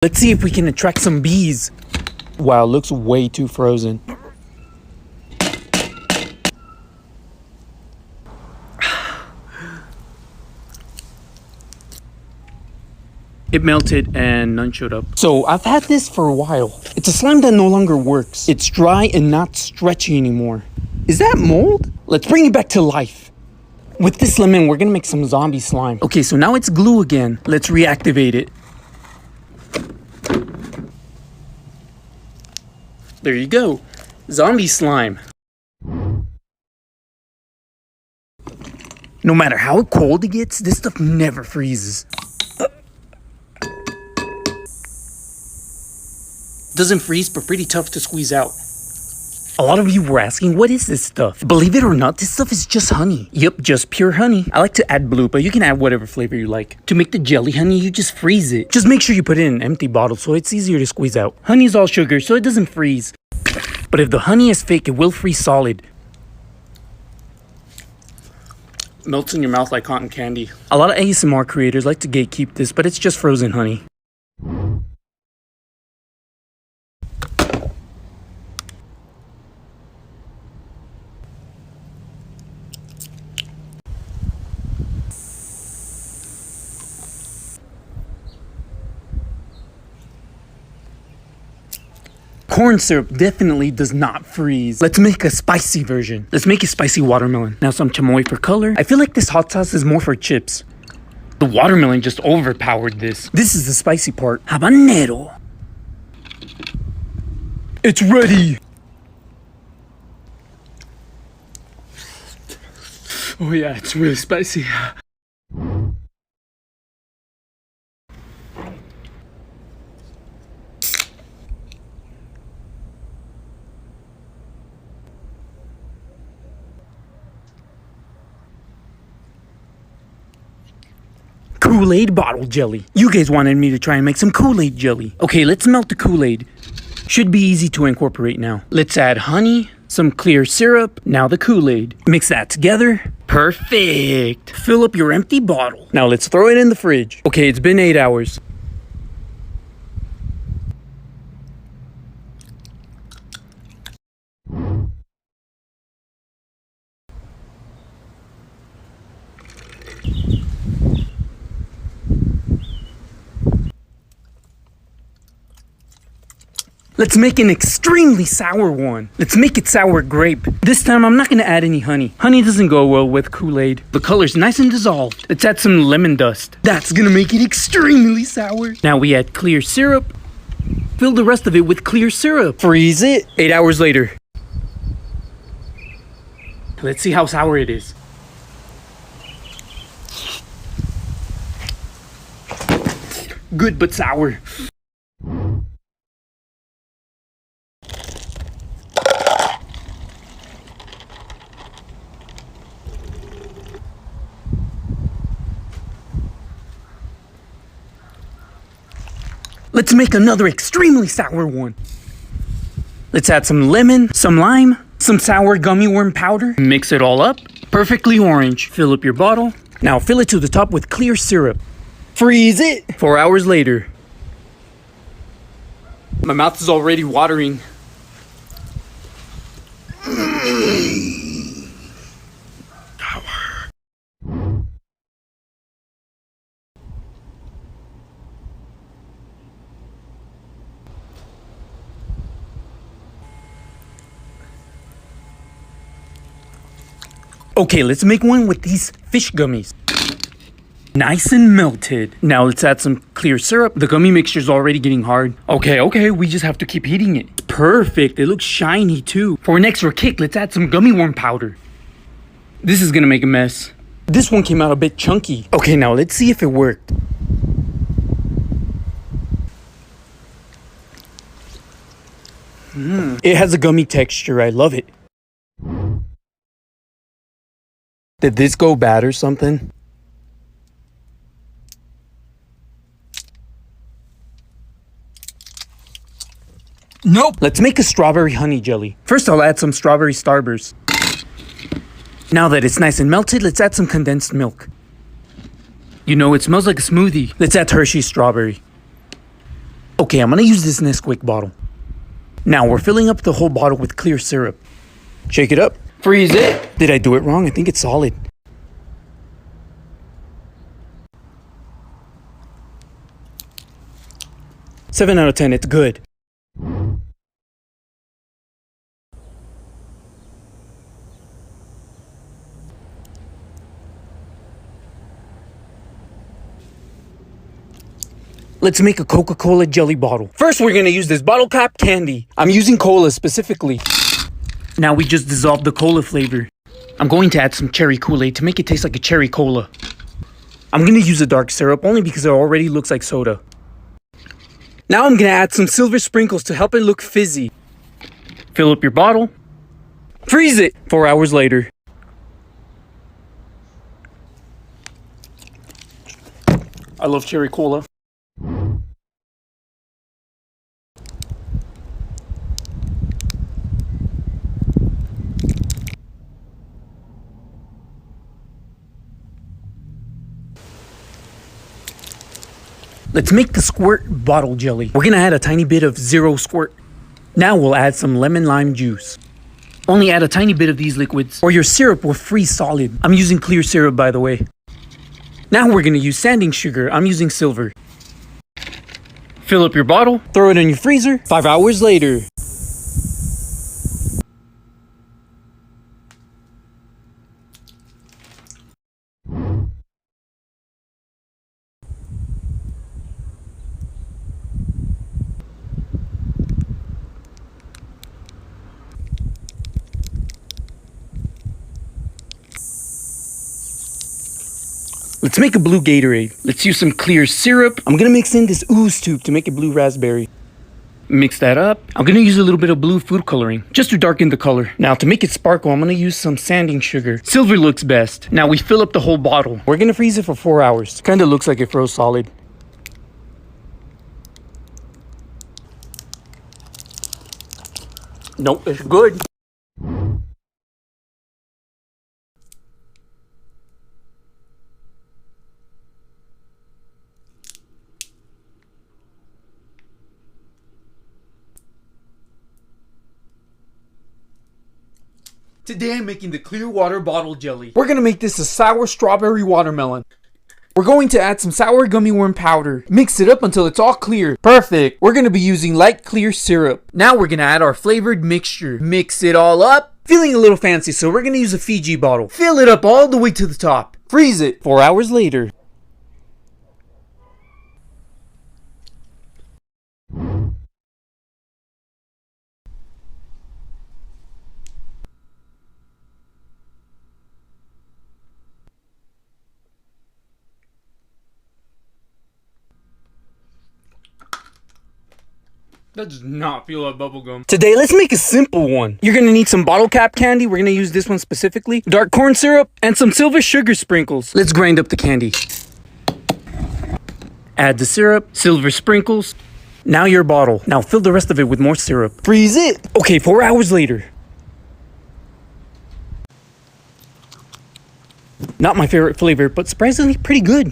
Let's see if we can attract some bees. Wow, it looks way too frozen. It melted and none showed up. So I've had this for a while. It's a slime that no longer works. It's dry and not stretchy anymore. Is that mold? Let's bring it back to life. With this lemon, we're gonna make some zombie slime. Okay, so now it's glue again. Let's reactivate it. There you go. Zombie slime. No matter how cold it gets, this stuff never freezes. Doesn't freeze, but pretty tough to squeeze out. A lot of you were asking, what is this stuff? Believe it or not, this stuff is just honey. Yep, just pure honey. I like to add blue, but you can add whatever flavor you like. To make the jelly honey, you just freeze it. Just make sure you put it in an empty bottle so it's easier to squeeze out. Honey is all sugar, so it doesn't freeze. But if the honey is fake, it will freeze solid. Melts in your mouth like cotton candy. A lot of ASMR creators like to gatekeep this, but it's just frozen honey. Corn syrup definitely does not freeze. Let's make a spicy version. Let's make a spicy watermelon. Now some chamoy for color. I feel like this hot sauce is more for chips. The watermelon just overpowered this. This is the spicy part. Habanero. It's ready. Oh yeah, it's really spicy. Koolaid bottle jelly. You guys wanted me to try and make some Koolaid jelly. Okay, let's melt the Koolaid. Should be easy to incorporate now. Let's add honey, some clear syrup, now the Koolaid. Mix that together. Perfect. Fill up your empty bottle. Now let's throw it in the fridge. Okay, it's been 8 hours. Let's make an extremely sour one. Let's make it sour grape. This time, I'm not gonna add any honey. Honey doesn't go well with Kool-Aid. The color's nice and dissolved. Let's add some lemon dust. That's gonna make it extremely sour. Now we add clear syrup. Fill the rest of it with clear syrup. Freeze it. 8 hours later. Let's see how sour it is. Good, but sour. Let's make another extremely sour one. Let's add some lemon, some lime, some sour gummy worm powder. Mix it all up. Perfectly orange. Fill up your bottle. Now fill it to the top with clear syrup. Freeze it. 4 hours later. My mouth is already watering. Okay, let's make one with these fish gummies. Nice and melted. Now let's add some clear syrup. The gummy mixture is already getting hard. Okay, we just have to keep heating it. Perfect, it looks shiny too. For an extra kick, let's add some gummy worm powder. This is gonna make a mess. This one came out a bit chunky. Okay, now let's see if it worked. It has a gummy texture, I love it. Did this go bad or something? Nope. Let's make a strawberry honey jelly. First, I'll add some strawberry starburst. Now that it's nice and melted, let's add some condensed milk. You know, it smells like a smoothie. Let's add Hershey's strawberry. Okay, I'm gonna use this Nesquik bottle. Now we're filling up the whole bottle with clear syrup. Shake it up. Freeze it. Did I do it wrong? I think it's solid. Seven out of 10, it's good. Let's make a Coca Cola jelly bottle. First, we're gonna use this bottle cap candy. I'm using cola specifically. Now we just dissolved the cola flavor. I'm going to add some cherry Kool-Aid to make it taste like a cherry cola. I'm gonna use a dark syrup only because it already looks like soda. Now I'm gonna add some silver sprinkles to help it look fizzy. Fill up your bottle. Freeze it! 4 hours later. I love cherry cola. Let's make the Squirt bottle jelly. We're gonna add a tiny bit of zero Squirt. Now we'll add some lemon lime juice. Only add a tiny bit of these liquids or your syrup will freeze solid. I'm using clear syrup, by the way. Now we're gonna use sanding sugar. I'm using silver. Fill up your bottle, throw it in your freezer. 5 hours later. Let's make a blue Gatorade. Let's use some clear syrup. I'm gonna mix in this ooze tube to make it blue raspberry. Mix that up. I'm gonna use a little bit of blue food coloring, just to darken the color. Now to make it sparkle, I'm gonna use some sanding sugar. Silver looks best. Now we fill up the whole bottle. We're gonna freeze it for 4 hours. Kinda looks like it froze solid. Nope, it's good. Today I'm making the clear water bottle jelly. We're gonna make this a sour strawberry watermelon. We're going to add some sour gummy worm powder. Mix it up until it's all clear. Perfect. We're gonna be using light clear syrup. Now we're gonna add our flavored mixture. Mix it all up. Feeling a little fancy, so we're gonna use a Fiji bottle. Fill it up all the way to the top. Freeze it. 4 hours later. That does not feel like bubblegum. Today, let's make a simple one. You're gonna need some bottle cap candy. We're gonna use this one specifically. Dark corn syrup and some silver sugar sprinkles. Let's grind up the candy. Add the syrup, silver sprinkles. Now your bottle. Now fill the rest of it with more syrup. Freeze it. Okay, 4 hours later. Not my favorite flavor, but surprisingly pretty good.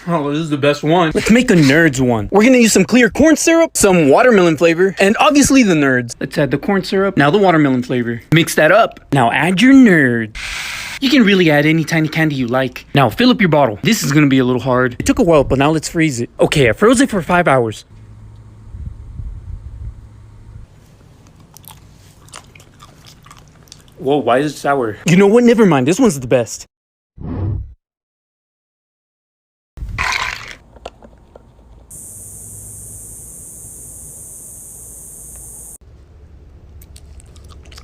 Oh, this is the best one. Let's make a nerds one. We're gonna use some clear corn syrup, some watermelon flavor, and obviously the nerds. Let's add the corn syrup, now the watermelon flavor. Mix that up. Now add your nerds. You can really add any tiny candy you like. Now fill up your bottle. This is gonna be a little hard. It took a while, but now let's freeze it. Okay, I froze it for 5 hours. Whoa, why is it sour? You know what? Never mind. This one's the best.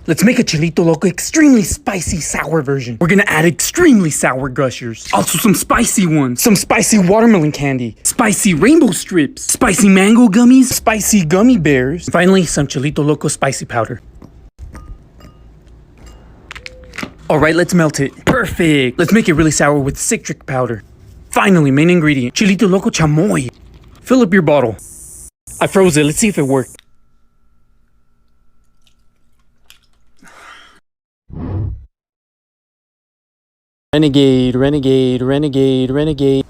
Let's make a Chilito Loco extremely spicy sour version. We're gonna add extremely sour gushers. Also some spicy ones. Some spicy watermelon candy. Spicy rainbow strips. Spicy mango gummies. Spicy gummy bears. Finally, some Chilito Loco spicy powder. Alright, let's melt it. Perfect! Let's make it really sour with citric powder. Finally, main ingredient. Chilito Loco chamoy. Fill up your bottle. I froze it. Let's see if it worked. Renegade, renegade, renegade, renegade.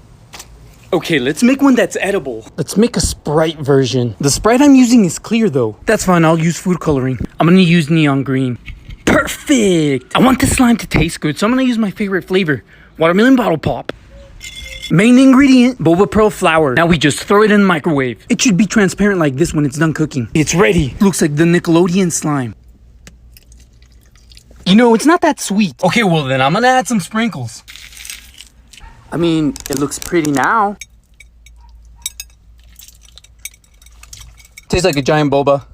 Okay, let's make one that's edible. Let's make a Sprite version. The Sprite I'm using is clear though. That's fine, I'll use food coloring. I'm gonna use neon green. Perfect! I want this slime to taste good, so I'm gonna use my favorite flavor. Watermelon bottle pop. Main ingredient, boba pearl flour. Now we just throw it in the microwave. It should be transparent like this when it's done cooking. It's ready. Looks like the Nickelodeon slime. You know, it's not that sweet. Okay, well then I'm gonna add some sprinkles. I mean, it looks pretty now. Tastes like a giant boba.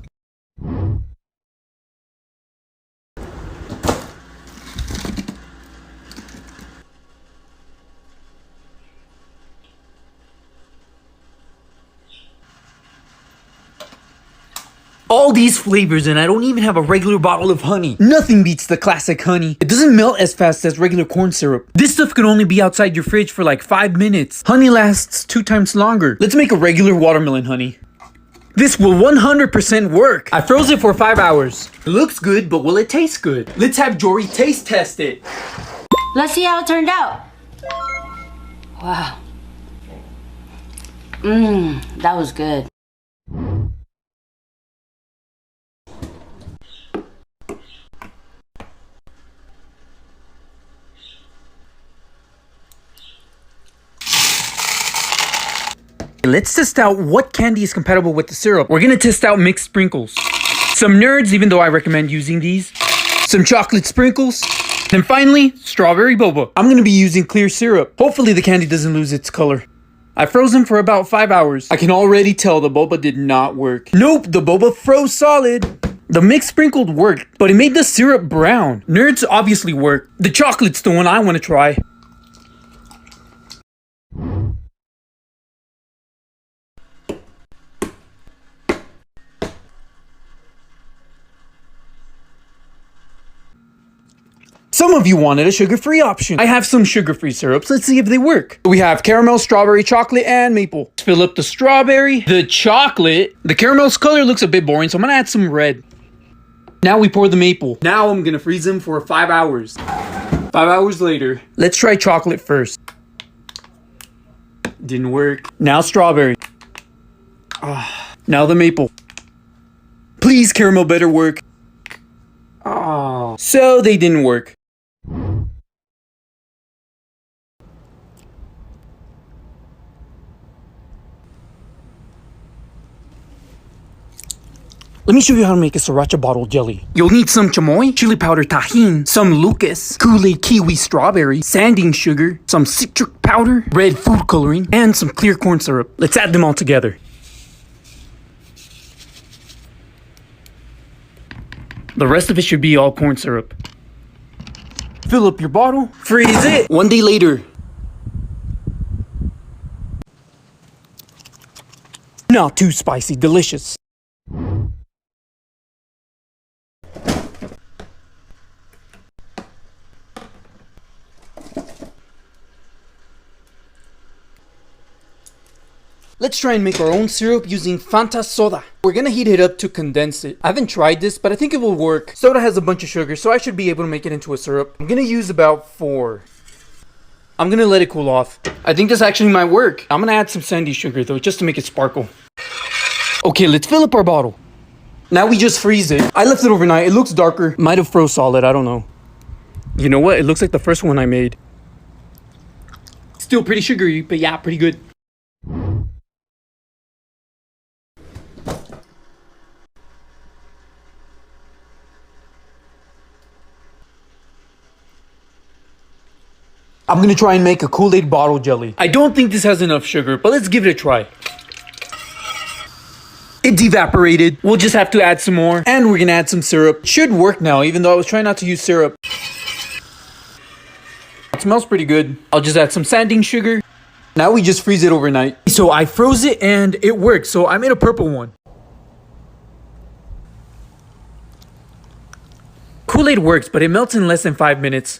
All these flavors, and I don't even have a regular bottle of honey. Nothing beats the classic honey. It doesn't melt as fast as regular corn syrup. This stuff can only be outside your fridge for like 5 minutes. Honey lasts 2 times longer. Let's make a regular watermelon honey. This will 100% work. I froze it for 5 hours. It looks good, but will it taste good? Let's have Jory taste test it. Let's see how it turned out. Wow. That was good. Let's test out what candy is compatible with the syrup. We're gonna test out mixed sprinkles. Some nerds, even though I recommend using these. Some chocolate sprinkles. And finally, strawberry boba. I'm gonna be using clear syrup. Hopefully the candy doesn't lose its color. I froze them for about 5 hours. I can already tell the boba did not work. Nope, the boba froze solid. The mixed sprinkled worked, but it made the syrup brown. Nerds obviously work. The chocolate's the one I wanna try. Some of you wanted a sugar-free option. I have some sugar-free syrups. Let's see if they work. We have caramel, strawberry, chocolate, and maple. Let's fill up the strawberry, the chocolate. The caramel's color looks a bit boring, so I'm gonna add some red. Now we pour the maple. Now I'm gonna freeze them for 5 hours. 5 hours later. Let's try chocolate first. Didn't work. Now strawberry. Now the maple. Please, caramel better work. Oh. So they didn't work. Let me show you how to make a sriracha bottle jelly. You'll need some chamoy, chili powder tahini, some Lucas, Koolaid kiwi strawberry, sanding sugar, some citric powder, red food coloring, and some clear corn syrup. Let's add them all together. The rest of it should be all corn syrup. Fill up your bottle, freeze it. 1 day later. Not too spicy, delicious. Let's try and make our own syrup using Fanta soda. We're gonna heat it up to condense it. I haven't tried this, but I think it will work. Soda has a bunch of sugar, so I should be able to make it into a syrup. I'm gonna use about 4. I'm gonna let it cool off. I think this actually might work. I'm gonna add some sandy sugar though, just to make it sparkle. Okay, let's fill up our bottle. Now we just freeze it. I left it overnight. It looks darker. Might have froze solid, I don't know. You know what? It looks like the first one I made. Still pretty sugary, but yeah, pretty good. I'm gonna try and make a Kool-Aid bottle jelly. I don't think this has enough sugar, but let's give it a try. It evaporated. We'll just have to add some more. And we're gonna add some syrup. Should work now, even though I was trying not to use syrup. It smells pretty good. I'll just add some sanding sugar. Now we just freeze it overnight. So I froze it and it worked. So I made a purple one. Kool-Aid works, but it melts in less than 5 minutes.